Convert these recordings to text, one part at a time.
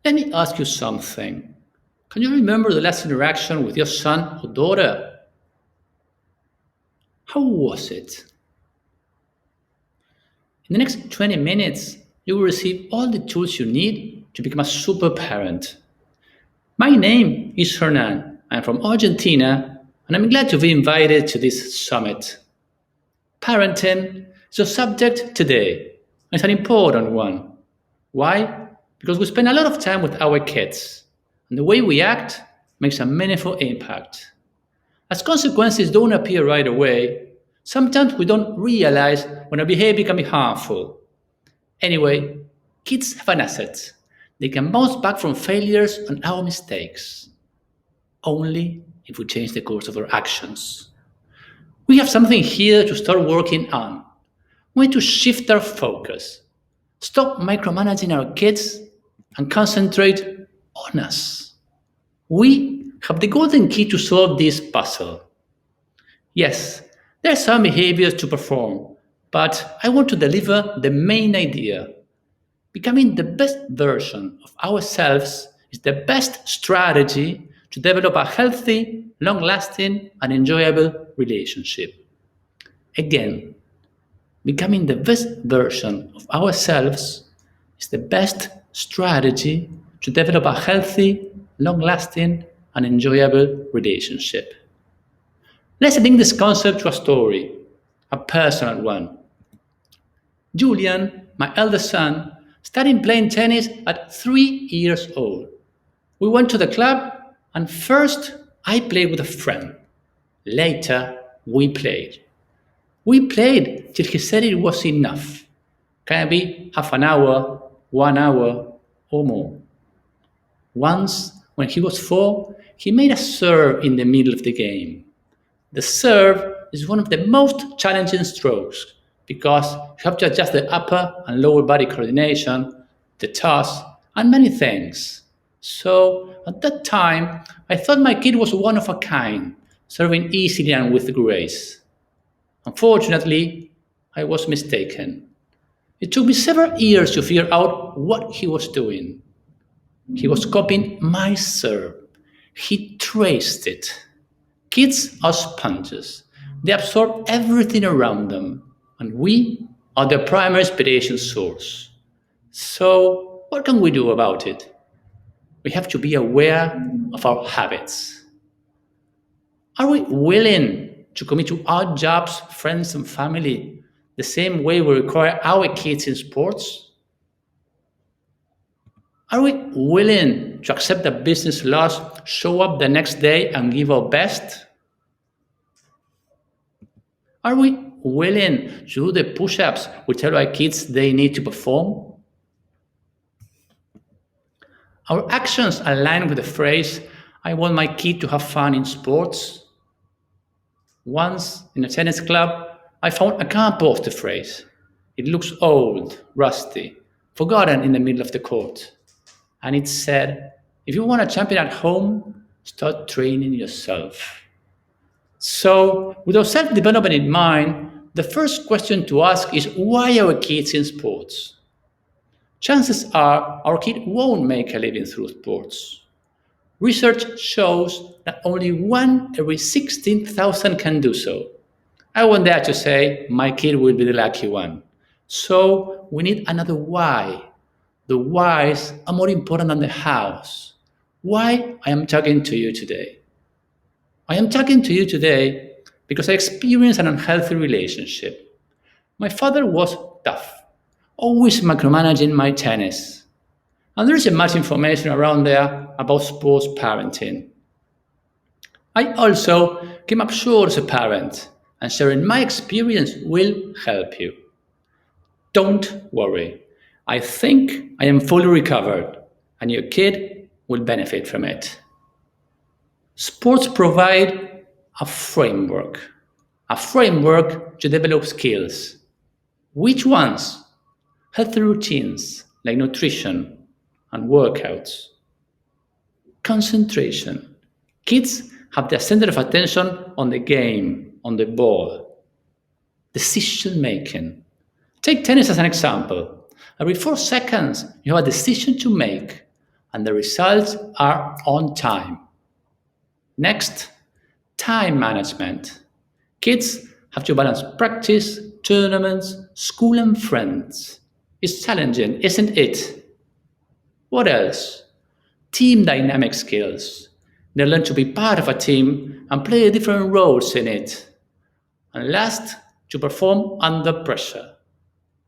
Let me ask you something. Can you remember the last interaction with your son or daughter? How was it? In the next 20 minutes, you will receive all the tools you need to become a super parent. My name is Hernan. I'm from Argentina, and I'm glad to be invited to this summit. Parenting is a subject today. It's an important one. Why? Because we spend a lot of time with our kids, and the way we act makes a meaningful impact. As consequences don't appear right away, sometimes we don't realize when our behavior can be harmful. Anyway, kids have an asset. They can bounce back from failures and our mistakes. Only if we change the course of our actions. We have something here to start working on. We need to shift our focus. Stop micromanaging our kids and concentrate on us. We have the golden key to solve this puzzle. Yes, there are some behaviors to perform, but I want to deliver the main idea. Becoming the best version of ourselves is the best strategy to develop a healthy, long-lasting, and enjoyable relationship. Again, becoming the best version of ourselves is the best strategy to develop a healthy, long-lasting, and enjoyable relationship. Let's link this concept to a story, a personal one. Julian, my eldest son, started playing tennis at 3 years old. We went to the club, and first I played with a friend. Later, we played. We played till he said it was enough. Can it be half an hour, 1 hour, or more? Once, when he was 4, he made a serve in the middle of the game. The serve is one of the most challenging strokes because you have to adjust the upper and lower body coordination, the toss, and many things. So at that time, I thought my kid was one of a kind, serving easily and with grace. Unfortunately, I was mistaken. It took me several years to figure out what he was doing. He was copying my serve. He traced it. Kids are sponges. They absorb everything around them, and we are their primary inspiration source. So, what can we do about it? We have to be aware of our habits. Are we willing to commit to our jobs, friends, and family the same way we require our kids in sports? Are we willing to accept that business loss, show up the next day, and give our best? Are we willing to do the push-ups we tell our kids they need to perform? Our actions align with the phrase, I want my kid to have fun in sports. Once, in a tennis club, I found a can't post the phrase. It looks old, rusty, forgotten in the middle of the court. And it said, if you want a champion at home, start training yourself. So, with our self-development in mind, the first question to ask is why are our kids in sports? Chances are our kid won't make a living through sports. Research shows that only 1 every 16,000 can do so. I won't dare to say my kid will be the lucky one. So we need another why. The whys are more important than the hows. Why I am talking to you today? I am talking to you today because I experienced an unhealthy relationship. My father was tough, always micromanaging my tennis. And there isn't much information around there about sports parenting. I also came up short as a parent, and sharing my experience will help you. Don't worry. I think I am fully recovered, and your kid will benefit from it. Sports provide a framework to develop skills. Which ones? Healthy routines like nutrition and workouts. Concentration. Kids have their center of attention on the game, on the ball. Decision making. Take tennis as an example. Every 4 seconds, you have a decision to make. and the results are on time. Next, time management. Kids have to balance practice, tournaments, school, and friends. It's challenging, isn't it? What else? Team dynamic skills. They learn to be part of a team and play different roles in it. And last, to perform under pressure.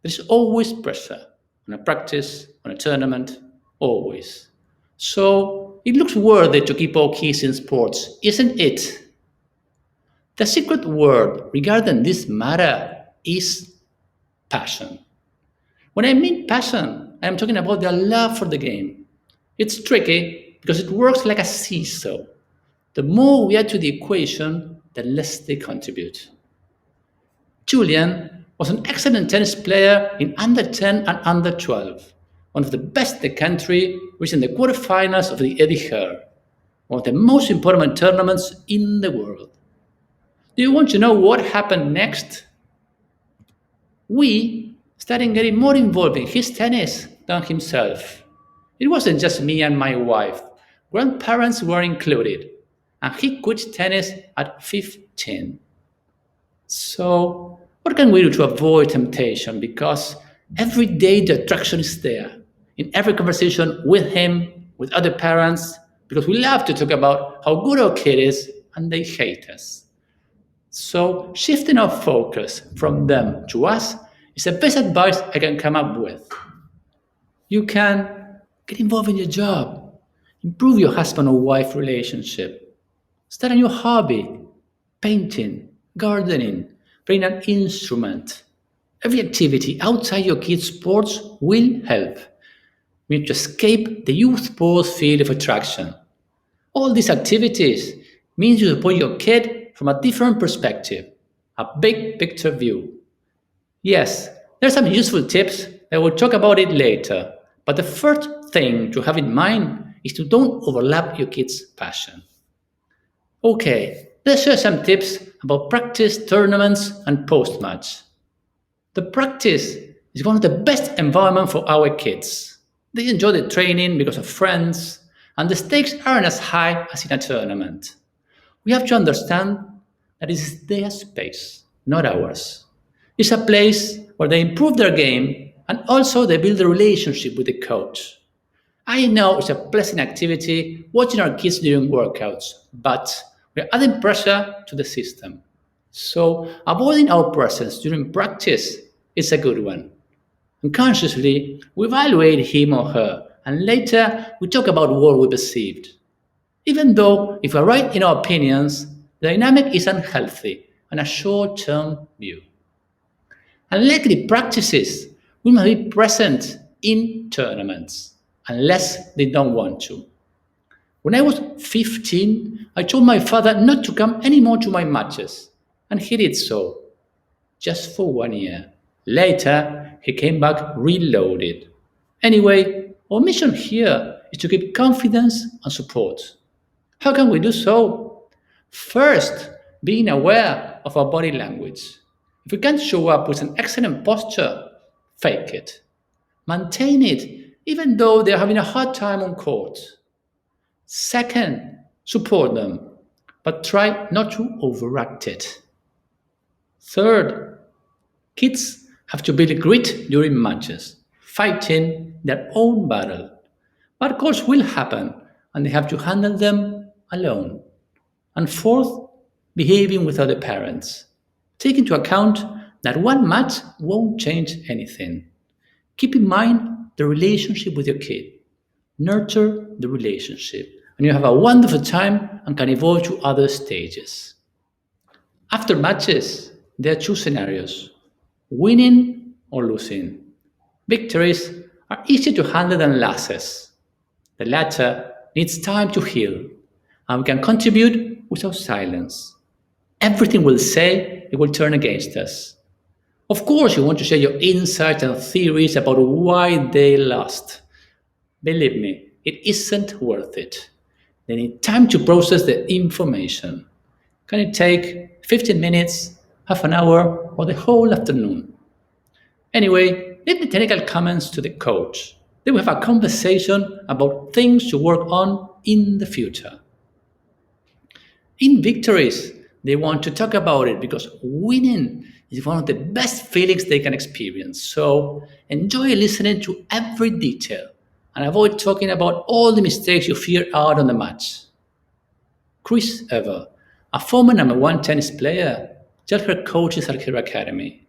There's always pressure on a practice, on a tournament, always. So it looks worthy to keep our kids in sports, isn't it? The secret word regarding this matter is passion. When I mean passion, I am talking about their love for the game. It's tricky because it works like a seesaw. The more we add to the equation, the less they contribute. Julian was an excellent tennis player in under 10 and under 12, one of the best in the country, reaching the quarterfinals of the Eddie Herr, one of the most important tournaments in the world. Do you want to know what happened next? We started getting more involved in his tennis than himself. It wasn't just me and my wife, grandparents were included, and he quit tennis at 15. So, what can we do to avoid temptation? Because every day the attraction is there. In every conversation with him, with other parents, because we love to talk about how good our kid is and they hate us. So, shifting our focus from them to us is the best advice I can come up with. You can get involved in your job, improve your husband or wife relationship, start a new hobby, painting, gardening, playing an instrument. Every activity outside your kids' sports will help. We need to escape the youth sports field of attraction. All these activities means you support your kid from a different perspective, a big picture view. Yes, there are some useful tips that we'll talk about it later, but the first thing to have in mind is to don't overlap your kids' passion. Okay, let's share some tips about practice, tournaments, and post-match. The practice is one of the best environments for our kids. They enjoy the training because of friends, and the stakes aren't as high as in a tournament. We have to understand that it is their space, not ours. It's a place where they improve their game and also they build a relationship with the coach. I know it's a pleasant activity watching our kids during workouts, but we're adding pressure to the system. So avoiding our presence during practice is a good one. Unconsciously, we evaluate him or her, and later we talk about what we perceived. Even though, if we're right in our opinions, the dynamic is unhealthy and a short-term view. Unlikely practices, we must be present in tournaments, unless they don't want to. When I was 15, I told my father not to come anymore to my matches, and he did so, just for 1 year. Later, he came back reloaded. Anyway, our mission here is to give confidence and support. How can we do so? First, being aware of our body language. If we can't show up with an excellent posture, fake it. Maintain it, even though they're having a hard time on court. Second, support them, but try not to overact it. Third, kids have to build grit during matches, fighting their own battle. But calls will happen, and they have to handle them alone. And fourth, behaving with other parents. Take into account that one match won't change anything. Keep in mind the relationship with your kid. Nurture the relationship, and you have a wonderful time and can evolve to other stages. After matches, there are two scenarios: winning or losing. Victories are easier to handle than losses. The latter needs time to heal, and we can contribute without silence. Everything we'll say, it will turn against us. Of course, you want to share your insights and theories about why they lost. Believe me, it isn't worth it. They need time to process the information. Can it take 15 minutes, half an hour, or the whole afternoon? Anyway, leave the technical comments to the coach. They will have a conversation about things to work on in the future. In victories, they want to talk about it because winning is one of the best feelings they can experience. So enjoy listening to every detail and avoid talking about all the mistakes you fear out on the match. Chris Ever, a former number one tennis player, tells her coaches at her academy.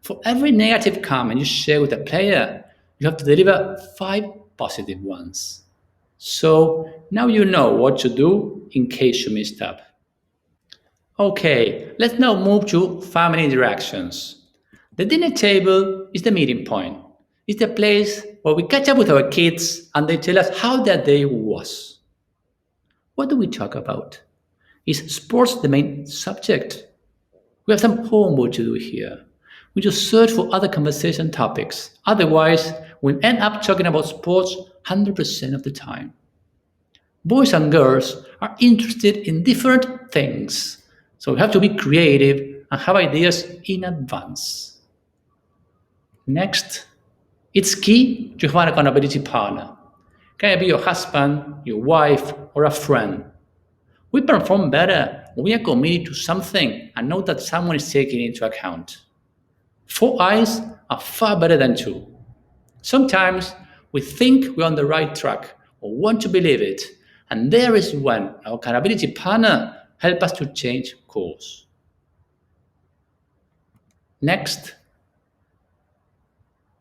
For every negative comment you share with a player, you have to deliver five positive ones. So now you know what to do in case you messed up. Okay, let's now move to family interactions. The dinner table is the meeting point. It's the place where we catch up with our kids and they tell us how their day was. What do we talk about? Is sports the main subject? We have some homework to do here. We just search for other conversation topics. Otherwise, we'll end up talking about sports 100% of the time. Boys and girls are interested in different things, so we have to be creative and have ideas in advance. Next, it's key to have an accountability partner. Can it be your husband, your wife, or a friend? We perform better when we are committed to something and know that someone is taking it into account. Four eyes are far better than two. Sometimes we think we're on the right track or want to believe it, and there is when our accountability partner helps us to change course. Next,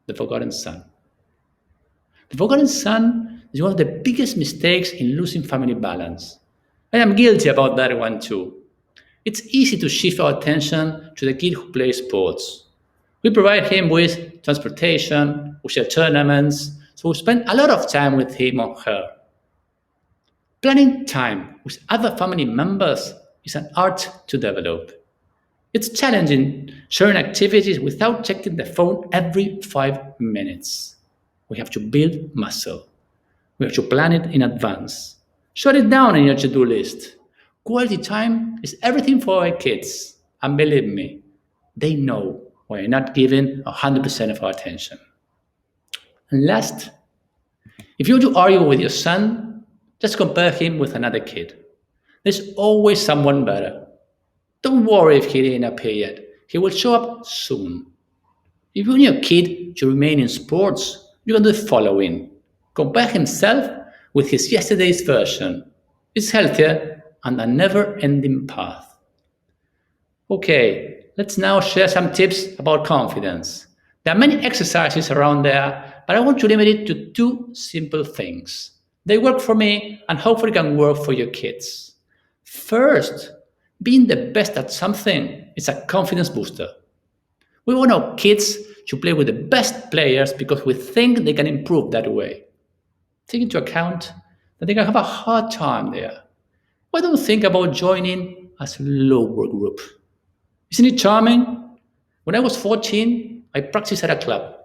the forgotten son. The forgotten son is one of the biggest mistakes in losing family balance. I am guilty about that one too. It's easy to shift our attention to the kid who plays sports. We provide him with transportation, we share tournaments, so we spend a lot of time with him or her. Planning time with other family members is an art to develop. It's challenging sharing activities without checking the phone every 5 minutes. We have to build muscle. We have to plan it in advance. Shut it down in your to-do list. Quality time is everything for our kids. And believe me, they know we're not giving 100% of our attention. And last, if you want to argue with your son, just compare him with another kid. There's always someone better. Don't worry if he didn't appear yet. He will show up soon. If you want your kid to remain in sports, you can do the following. Compare himself with his yesterday's version. It's healthier and a never-ending path. Okay, let's now share some tips about confidence. There are many exercises around there, but I want to limit it to two simple things. They work for me and hopefully can work for your kids. First, being the best at something is a confidence booster. We want our kids to play with the best players because we think they can improve that way. Take into account that they can have a hard time there. Why don't you think about joining a lower group? Isn't it charming? When I was 14, I practiced at a club.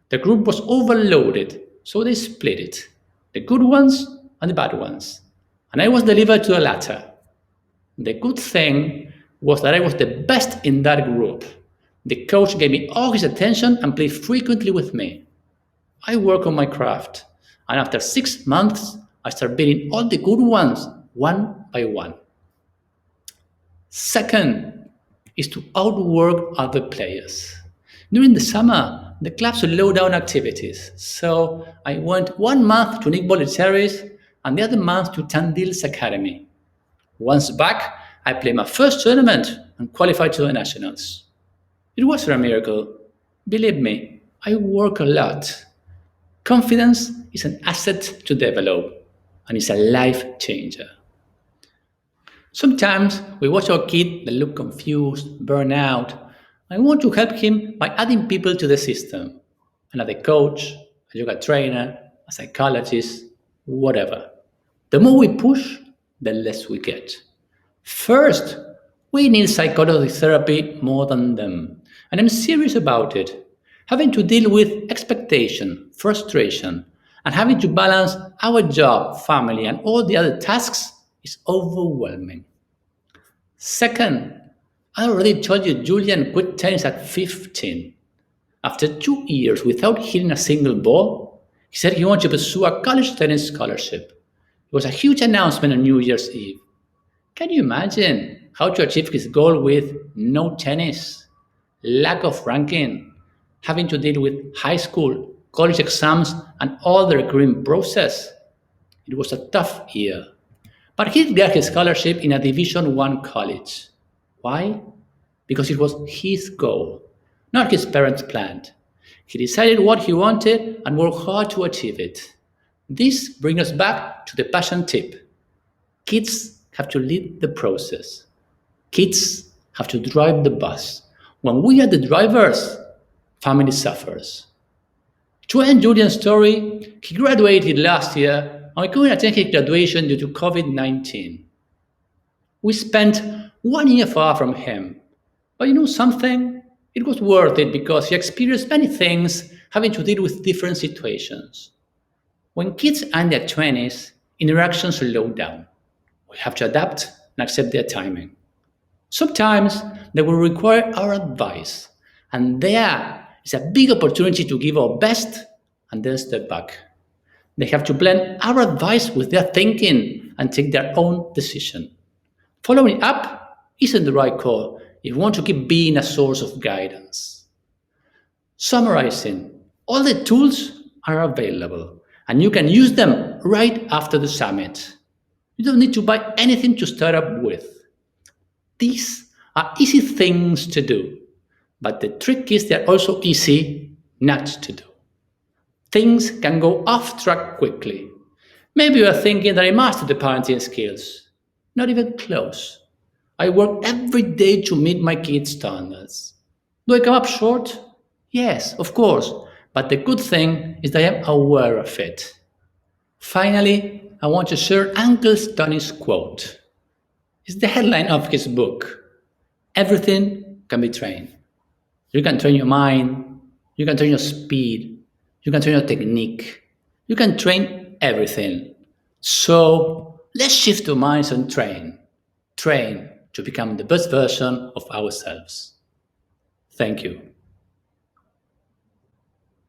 The group was overloaded, so they split it. The good ones and the bad ones. And I was delivered to the latter. The good thing was that I was the best in that group. The coach gave me all his attention and played frequently with me. I work on my craft, and after 6 months, I started beating all the good ones one by one. Second is to outwork other players. During the summer, the clubs slow down activities, so I went 1 month to Nick Bollettieri's and the other month to Tandil's academy. Once back, I played my first tournament and qualified to the nationals. It was a miracle. Believe me, I work a lot. Confidence is an asset to develop, and it's a life changer. Sometimes we watch our kid that look confused, burn out, and we want to help him by adding people to the system. Another coach, a yoga trainer, a psychologist, whatever. The more we push, the less we get. First, we need psychology therapy more than them. And I'm serious about it. Having to deal with expectation, frustration, and having to balance our job, family, and all the other tasks is overwhelming. Second, I already told you Julian quit tennis at 15. After 2 years without hitting a single ball, He said he wanted to pursue a college tennis scholarship. It was a huge announcement on New Year's Eve. Can you imagine how to achieve his goal with no tennis, lack of ranking, having to deal with high school, college exams, and all the recurring process? It was a tough year. But he got his scholarship in a Division One college. Why? Because it was his goal, not his parents' plan. He decided what he wanted and worked hard to achieve it. This brings us back to the passion tip. Kids have to lead the process. Kids have to drive the bus. When we are the drivers, family suffers. To end Julian's story, he graduated last year and we couldn't attend his graduation due to COVID-19. We spent 1 year far from him. But you know something? It was worth it because he experienced many things having to deal with different situations. When kids are in their 20s, interactions slow down. We have to adapt and accept their timing. Sometimes they will require our advice, and there is a big opportunity to give our best and then step back. They have to blend our advice with their thinking and take their own decision. Following up isn't the right call if you want to keep being a source of guidance. Summarizing, all the tools are available, and you can use them right after the summit. You don't need to buy anything to start up with. These are easy things to do, but the trick is they're also easy not to do. Things can go off track quickly. Maybe you are thinking that I mastered the parenting skills. Not even close. I work every day to meet my kids' standards. Do I come up short? Yes, of course, but the good thing is that I am aware of it. Finally, I want to share Uncle Tony's quote. It's the headline of his book. Everything can be trained. You can train your mind, you can train your speed, you can train your technique, you can train everything. So let's shift our minds and train. Train to become the best version of ourselves. Thank you.